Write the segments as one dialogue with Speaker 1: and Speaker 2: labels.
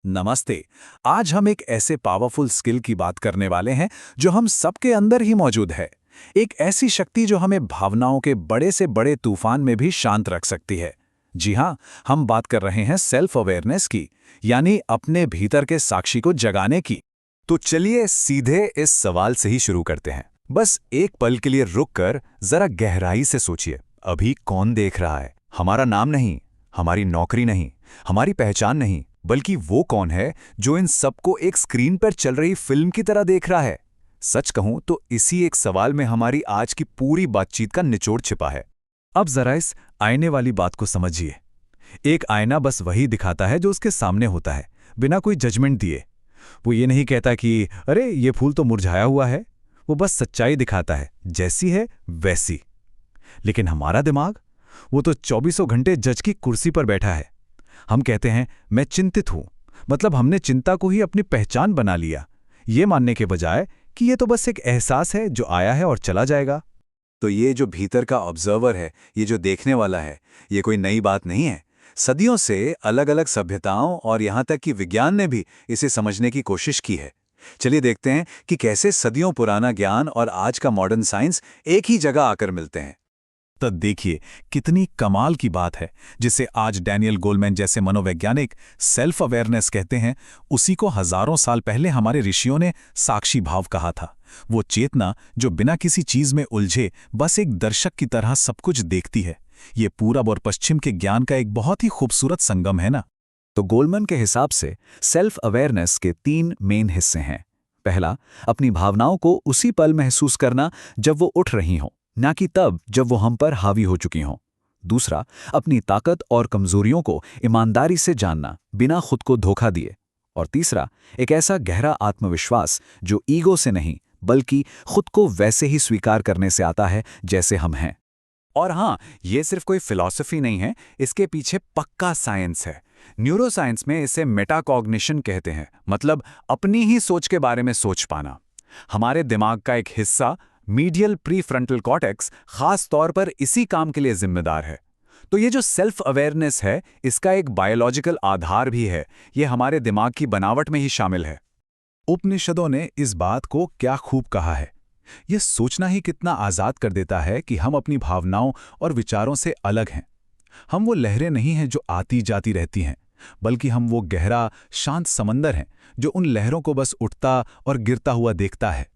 Speaker 1: नमस्ते। आज हम एक ऐसे पावरफुल स्किल की बात करने वाले हैं जो हम सबके अंदर ही मौजूद है। एक ऐसी शक्ति जो हमें भावनाओं के बड़े से बड़े तूफान में भी शांत रख सकती है। जी हाँ, हम बात कर रहे हैं सेल्फ अवेयरनेस की, यानी अपने भीतर के साक्षी को जगाने की।
Speaker 2: तो चलिए सीधे इस सवाल से ही शुरू करते हैं। बस एक पल के लिए रुककर जरा गहराई से सोचिए, अभी कौन देख रहा है? हमारा नाम नहीं, हमारी नौकरी नहीं, हमारी पहचान नहीं, बल्कि वो कौन है जो इन सबको एक स्क्रीन पर चल रही फिल्म की तरह देख रहा है? सच कहूं तो इसी एक सवाल में हमारी आज की पूरी बातचीत का निचोड़ छिपा है।
Speaker 1: अब जरा इस आईने वाली बात को समझिए। एक आईना बस वही दिखाता है जो उसके सामने होता है, बिना कोई जजमेंट दिए। वो ये नहीं कहता कि अरे ये फूल तो मुरझाया हुआ है। वो बस सच्चाई दिखाता है, जैसी है वैसी। लेकिन हमारा दिमाग, वो तो चौबीसों घंटे जज की कुर्सी पर बैठा है। हम कहते हैं मैं चिंतित हूं, मतलब हमने चिंता को ही अपनी पहचान बना लिया, ये मानने के बजाय कि ये तो बस एक एहसास है जो आया है और चला जाएगा।
Speaker 2: तो ये जो भीतर का ऑब्जर्वर है, ये जो देखने वाला है, ये कोई नई बात नहीं है। सदियों से अलग अलग सभ्यताओं और यहाँ तक कि विज्ञान ने भी इसे समझने की कोशिश की है। चलिए देखते हैं कि कैसे सदियों पुराना ज्ञान और आज का मॉडर्न साइंस एक ही जगह आकर मिलते हैं।
Speaker 1: तो देखिए कितनी कमाल की बात है, जिसे आज डैनियल गोलमैन जैसे मनोवैज्ञानिक सेल्फ अवेयरनेस कहते हैं, उसी को हजारों साल पहले हमारे ऋषियों ने साक्षी भाव कहा था। वो चेतना जो बिना किसी चीज में उलझे बस एक दर्शक की तरह सब कुछ देखती है। ये पूरब और पश्चिम के ज्ञान का एक बहुत ही खूबसूरत संगम है ना।
Speaker 3: तो गोलमैन के हिसाब से सेल्फ अवेयरनेस के 3 मेन हिस्से हैं। पहला, अपनी भावनाओं को उसी पल महसूस करना जब वो उठ रही हों, ना कि तब जब वो हम पर हावी हो चुकी हों। दूसरा, अपनी ताकत और कमजोरियों को ईमानदारी से जानना, बिना खुद को धोखा दिए। और तीसरा, एक ऐसा गहरा आत्मविश्वास जो ईगो से नहीं, बल्कि खुद को वैसे ही स्वीकार करने से आता है जैसे हम हैं।
Speaker 2: और हाँ, ये सिर्फ कोई फिलॉसफी नहीं है, इसके पीछे पक्का साइंस है। न्यूरोसाइंस में इसे मेटाकॉग्निशन कहते हैं, मतलब अपनी ही सोच के बारे में सोच पाना। हमारे दिमाग का एक हिस्सा, मीडियल प्रीफ्रंटल कॉर्टेक्स, खास तौर पर इसी काम के लिए जिम्मेदार है। तो ये जो सेल्फ अवेयरनेस है, इसका एक बायोलॉजिकल आधार भी है। ये हमारे दिमाग की बनावट में ही शामिल है।
Speaker 1: उपनिषदों ने इस बात को क्या खूब कहा है। यह सोचना ही कितना आजाद कर देता है कि हम अपनी भावनाओं और विचारों से अलग हैं। हम वो लहरें नहीं हैं जो आती जाती रहती हैं, बल्कि हम वो गहरा शांत समंदर हैं जो उन लहरों को बस उठता और गिरता हुआ देखता है।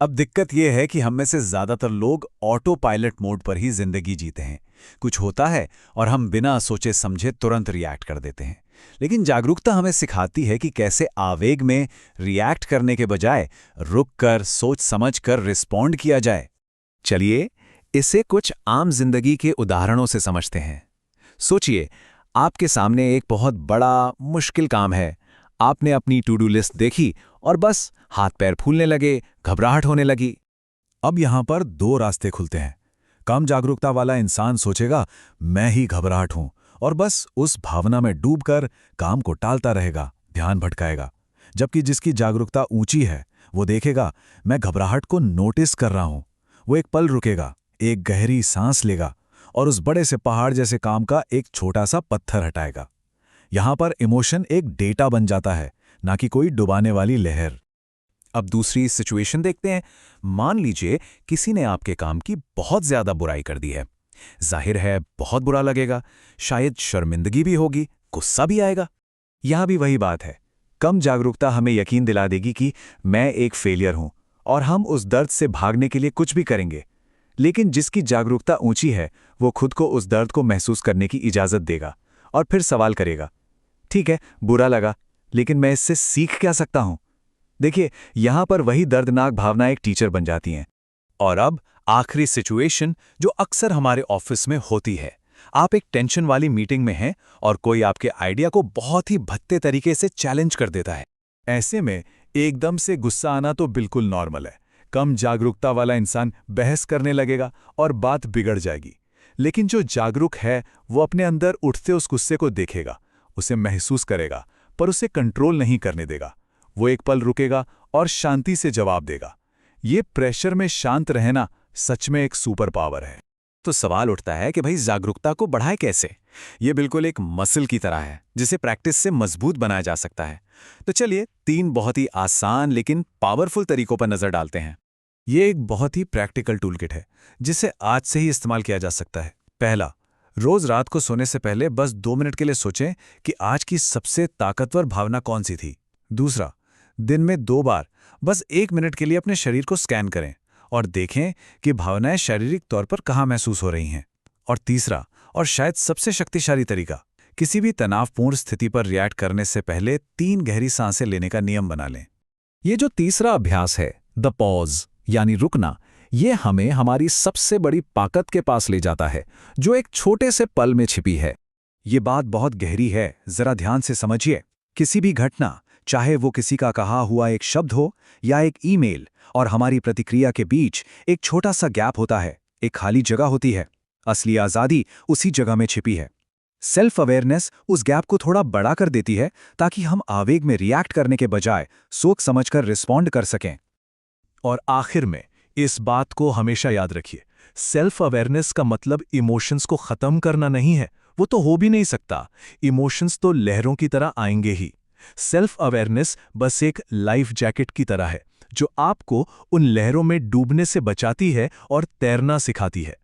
Speaker 1: अब दिक्कत यह है कि हम में से ज्यादातर लोग ऑटो पायलट मोड पर ही जिंदगी जीते हैं। कुछ होता है और हम बिना सोचे समझे तुरंत रिएक्ट कर देते हैं। लेकिन जागरूकता हमें सिखाती है कि कैसे आवेग में रिएक्ट करने के बजाय रुककर सोच समझकर रिस्पॉन्ड किया जाए। चलिए इसे कुछ आम जिंदगी के उदाहरणों से समझते हैं। सोचिए, आपके सामने एक बहुत बड़ा मुश्किल काम है। आपने अपनी टू डू लिस्ट देखी और बस हाथ पैर फूलने लगे, घबराहट होने लगी। अब यहां पर 2 रास्ते खुलते हैं। कम जागरूकता वाला इंसान सोचेगा मैं ही घबराहट हूं, और बस उस भावना में डूबकर काम को टालता रहेगा, ध्यान भटकाएगा। जबकि जिसकी जागरूकता ऊंची है, वो देखेगा मैं घबराहट को नोटिस कर रहा हूं। वो एक पल रुकेगा, एक गहरी सांस लेगा और उस बड़े से पहाड़ जैसे काम का एक छोटा सा पत्थर हटाएगा। यहां पर इमोशन एक डेटा बन जाता है, ना कि कोई डुबाने वाली लहर। अब दूसरी सिचुएशन देखते हैं। मान लीजिए किसी ने आपके काम की बहुत ज्यादा बुराई कर दी है। जाहिर है बहुत बुरा लगेगा, शायद शर्मिंदगी भी होगी, गुस्सा भी आएगा। यहां भी वही बात है, कम जागरूकता हमें यकीन दिला देगी कि मैं एक फेलियर हूं और हम उस दर्द से भागने के लिए कुछ भी करेंगे। लेकिन जिसकी जागरूकता ऊंची है, वो खुद को उस दर्द को महसूस करने की इजाजत देगा और फिर सवाल करेगा, ठीक है बुरा लगा, लेकिन मैं इससे सीख क्या सकता हूं? देखिए, यहां पर वही दर्दनाक भावना एक टीचर बन जाती हैं। और अब आखिरी सिचुएशन जो अक्सर हमारे ऑफिस में होती है। आप एक टेंशन वाली मीटिंग में हैं और कोई आपके आइडिया को बहुत ही भद्दे तरीके से चैलेंज कर देता है। ऐसे में एकदम से गुस्सा आना तो बिल्कुल नॉर्मल है। कम जागरूकता वाला इंसान बहस करने लगेगा और बात बिगड़ जाएगी। लेकिन जो जागरूक है, वो अपने अंदर उठते उस गुस्से को देखेगा, उसे महसूस करेगा, पर उसे कंट्रोल नहीं करने देगा। वो एक पल रुकेगा और शांति से जवाब देगा। ये प्रेशर में शांत रहना सच में एक सुपर पावर है। तो सवाल उठता है कि भाई जागरूकता को बढ़ाए कैसे?
Speaker 2: ये बिल्कुल एक मसल की तरह है जिसे प्रैक्टिस से मजबूत बनाया जा सकता है। तो चलिए 3 बहुत ही आसान लेकिन पावरफुल तरीकों पर नजर डालते हैं।
Speaker 1: ये एक बहुत ही प्रैक्टिकल टूलकिट है जिसे आज से ही इस्तेमाल किया जा सकता है। पहला, रोज रात को सोने से पहले बस 2 मिनट के लिए सोचें कि आज की सबसे ताकतवर भावना कौन सी थी। दूसरा, दिन में 2 बार बस 1 मिनट के लिए अपने शरीर को स्कैन करें और देखें कि भावनाएं शारीरिक तौर पर कहाँ महसूस हो रही हैं। और तीसरा, और शायद सबसे शक्तिशाली तरीका, किसी भी तनावपूर्ण स्थिति पर रिएक्ट करने से पहले 3 गहरी सांसें लेने का नियम बना लें।
Speaker 3: ये जो तीसरा अभ्यास है, द पॉज यानी रुकना, ये हमें हमारी सबसे बड़ी ताकत के पास ले जाता है, जो एक छोटे से पल में छिपी है।
Speaker 2: ये बात बहुत गहरी है, जरा ध्यान से समझिए। किसी भी घटना, चाहे वो किसी का कहा हुआ एक शब्द हो या एक ईमेल, और हमारी प्रतिक्रिया के बीच एक छोटा सा गैप होता है, एक खाली जगह होती है। असली आज़ादी उसी जगह में छिपी है। सेल्फ अवेयरनेस उस गैप को थोड़ा बड़ा कर देती है ताकि हम आवेग में रिएक्ट करने के बजाय सोच समझकर रिस्पॉन्ड कर सकें।
Speaker 1: और आखिर में इस बात को हमेशा याद रखिए, सेल्फ अवेयरनेस का मतलब इमोशंस को खत्म करना नहीं है, वो तो हो भी नहीं सकता। इमोशंस तो लहरों की तरह आएंगे ही। सेल्फ अवेयरनेस बस एक लाइफ जैकेट की तरह है जो आपको उन लहरों में डूबने से बचाती है और तैरना सिखाती है।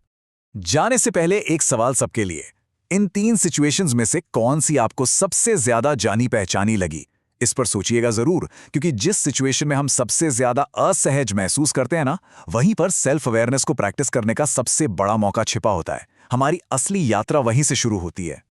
Speaker 2: जाने से पहले एक सवाल सबके लिए, इन 3 सिचुएशंस में से कौन सी आपको सबसे ज्यादा जानी पहचानी लगी? इस पर सोचिएगा जरूर, क्योंकि जिस सिचुएशन में हम सबसे ज्यादा असहज महसूस करते हैं ना, वहीं पर सेल्फ अवेयरनेस को प्रैक्टिस करने का सबसे बड़ा मौका छिपा होता है। हमारी असली यात्रा वहीं से शुरू होती है।